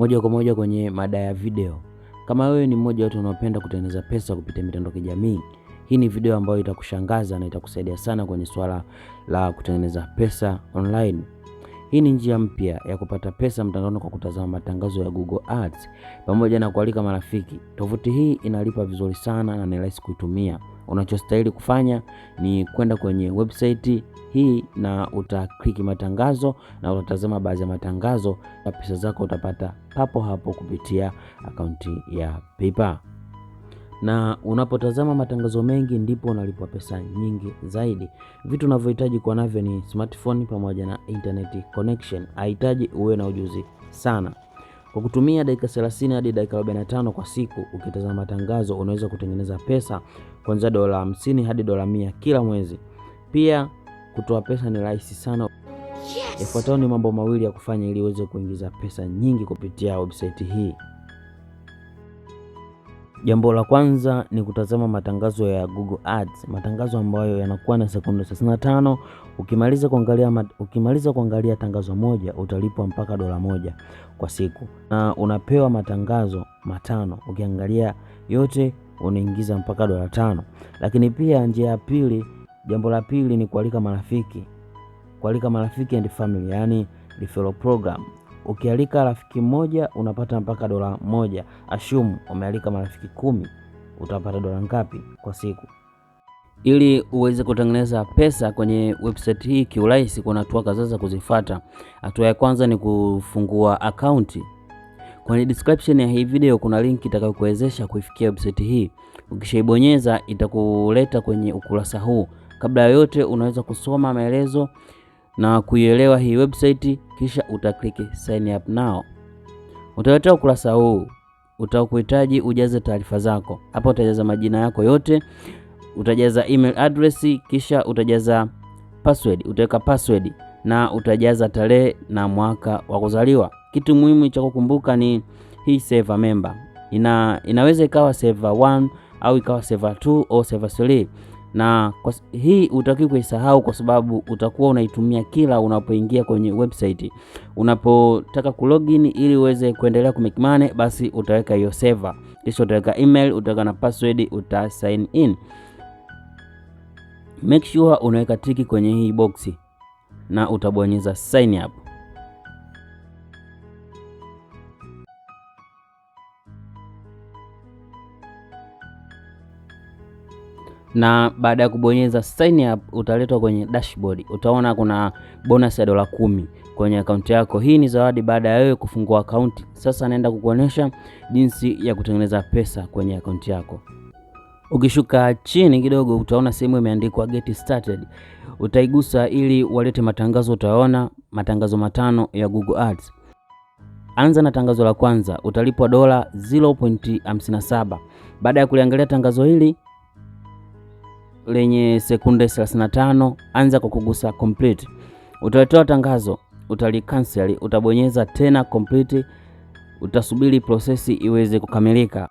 Moja kwa moja kwenye mada ya video. Kama wewe ni mmoja watu unaopenda kutengeneza pesa kupitia mitandao ya kijamii, hii ni video ambayo itakushangaza na itakusaidia sana kwenye swala la kutengeneza pesa online. Hii ni njia mpya ya kupata pesa mtandaoni kwa kutazama matangazo ya Google Ads pamoja na kualika marafiki. Tovuti hii inalipa vizuri sana na ni rahisi kuitumia. Unachostahili kufanya ni kwenda kwenye website hii na utakliki matangazo na utatazama baadhi ya matangazo na pesa zako utapata papo hapo kupitia akaunti ya Pesa. Na unapotazama matangazo mengi ndipo unalipwa pesa nyingi zaidi. Vitu unavyohitaji kuwa navyo ni smartphone pamoja na internet connection. Haihitaji uwe na ujuzi sana. Kwa kutumia dakika 30 hadi dakika 45 kwa siku ukitazama matangazo unaweza kutengeneza pesa kuanzia $50 hadi $100 kila mwezi. Pia kutoa pesa ni rahisi sana. Yafuatayo ni mambo mawili ya kufanya ili uweze kuingiza pesa nyingi kupitia website hii. Jambo la kwanza ni kutazama matangazo ya Google Ads, matangazo ambayo yanakuwa na sekunde 35. Ukimaliza kuangalia tangazo moja utalipwa mpaka $1 kwa siku. Na unapewa matangazo 5. Ukiangalia yote unaingiza mpaka $5. Lakini pia njia ya pili, jambo la pili ni kualika marafiki. Kualika marafiki and family, yani referral program. Ukialika rafiki mmoja unapata mpaka $1. Assume umealika marafiki 10, utapata dola ngapi kwa siku? Ili uweze kutengeneza pesa kwenye website hii kiurahisi, kuna hatua kadhaa za kuzifuata. Hatua ya kwanza ni kufungua akaunti. Kwenye description ya hii video kuna link itakayokuwezesha kuifikia website hii. Ukishaibonyeza itakuleta kwenye ukurasa huu. Kabla ya yote unaweza kusoma maelezo na kuielewa hii website, kisha utakliki sign up now. Utaletea ukurasa huu. Utakuhitaji ujaze taarifa zako. Hapa utajaza majina yako yote, utajaza email address, kisha utajaza password. Utaweka password na utajaza tarehe na mwaka wa kuzaliwa. Kitu muhimu cha kukumbuka ni hii server member. Inaweza ikawa server 1 au ikawa server 2 au server 3. Na hii utakiwa kuisahau kwa sababu utakuwa unaitumia kila unapoingia kwenye website. Unapotaka kulogin ili uweze kuendelea kumake money, basi utaweka hiyo server. Kisha utaweka email, utaweka na password, uta sign in. Make sure unaweka tiki kwenye hii box na utabonyeza sign up. Na baada ya kubonyeza sign up utaletwa kwenye dashboard. Utaona kuna bonus ya $10 kwenye akaunti yako. Hii ni zawadi baada ya wewe kufungua akaunti. Sasa naenda kukuonesha jinsi ya kutengeneza pesa kwenye akaunti yako. Ukishuka chini kidogo utaona sehemu imeandikwa get started. Utaigusa ili walete matangazo. Utaona matangazo 5 ya Google Ads. Anza na tangazo la kwanza, utalipwa $0.57. Baada ya kuliangalia tangazo hili lenye sekunde 35, anza kwa kugusa complete. Utaletewa tangazo, cancel, utabonyeza tena complete, utasubiri prosesi iweze kukamilika.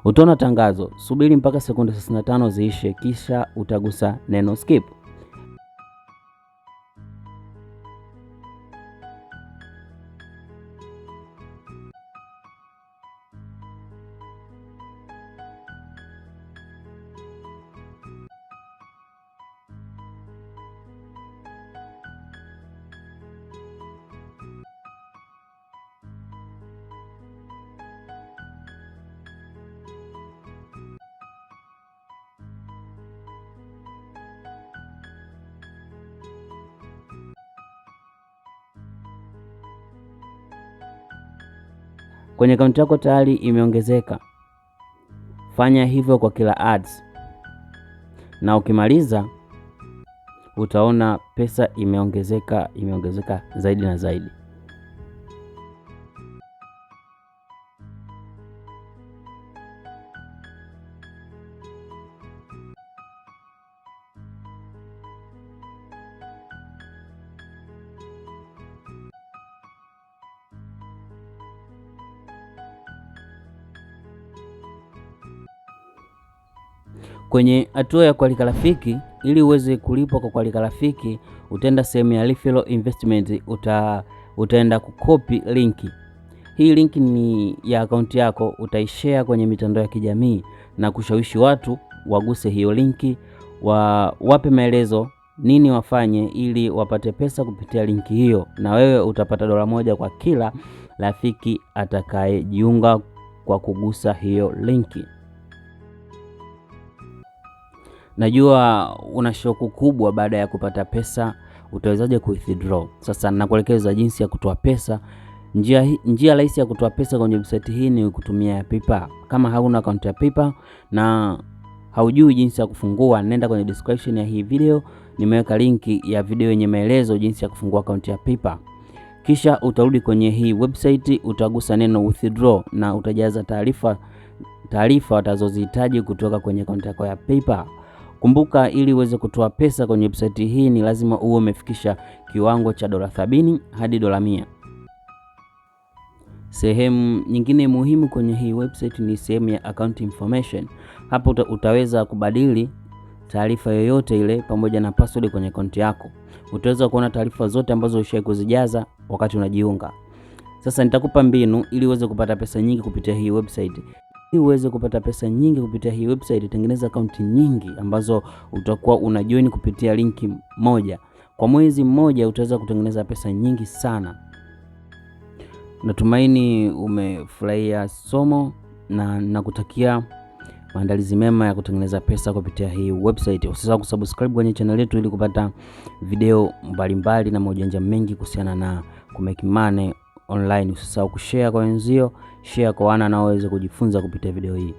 Utaona tangazo, subiri mpaka sekunde 35 ziishe, kisha utagusa neno skip. Kwenye akaunti yako tayari imeongezeka. Fanya hivyo kwa kila ads, na ukimaliza utaona pesa imeongezeka zaidi na zaidi. Kwenye hatua ya kualika rafiki, ili uweze kulipwa kwa kualika rafiki, utaenda sehemu ya referral investment, utaenda kukopi linki. Hii linki ni ya akaunti yako, utaishare kwenye mitandao ya kijamii na kushawishi watu waguse hiyo linki, wape maelezo nini wafanye ili wapate pesa kupitia linki hiyo, na wewe utapata $1 kwa kila rafiki atakayejiunga kwa kugusa hiyo linki. Najua una shauku kubwa baada ya kupata pesa, utawezaje ku-withdraw? Sasa nakuelekeza jinsi ya kutoa pesa. Njia rahisi ya kutoa pesa kwenye website hii ni kutumia Pesa. Kama hauna account ya Pesa na haujui jinsi ya kufungua, nenda kwenye description ya hii video, nimeweka linki ya video yenye maelezo jinsi ya kufungua account ya Pesa. Kisha utarudi kwenye hii website, utagusa neno withdraw na utajaza taarifa utazozihitaji kutoka kwenye account yako ya Pesa. Kumbuka, ili uweze kutoa pesa kwenye website hii ni lazima uwe umefikisha kiwango cha $70 hadi $100. Sehemu nyingine muhimu kwenye hii website ni sehemu ya account information. Hapo utaweza kubadili taarifa yoyote ile pamoja na password kwenye account yako. Utaweza kuona taarifa zote ambazo ushawahi kuzijaza wakati unajiunga. Sasa nitakupa mbinu ili uweze kupata pesa nyingi kupitia hii website. Ili uweze kupata pesa nyingi kupitia hii website, tengeneza akaunti nyingi ambazo utakuwa unajoin kupitia linki moja. Kwa mwezi mmoja utaweza kutengeneza pesa nyingi sana. Natumaini umefurahia somo na nakutakia maandalizi mema ya kutengeneza pesa kupitia hii website. Usisahau kusubscribe kwenye channel yetu ili kupata video mbalimbali na maujanja mengi kuhusiana na kumake money online. Usisahau kushare kwa wenzio, share kwa wana na waweze kujifunza kupitia video hii.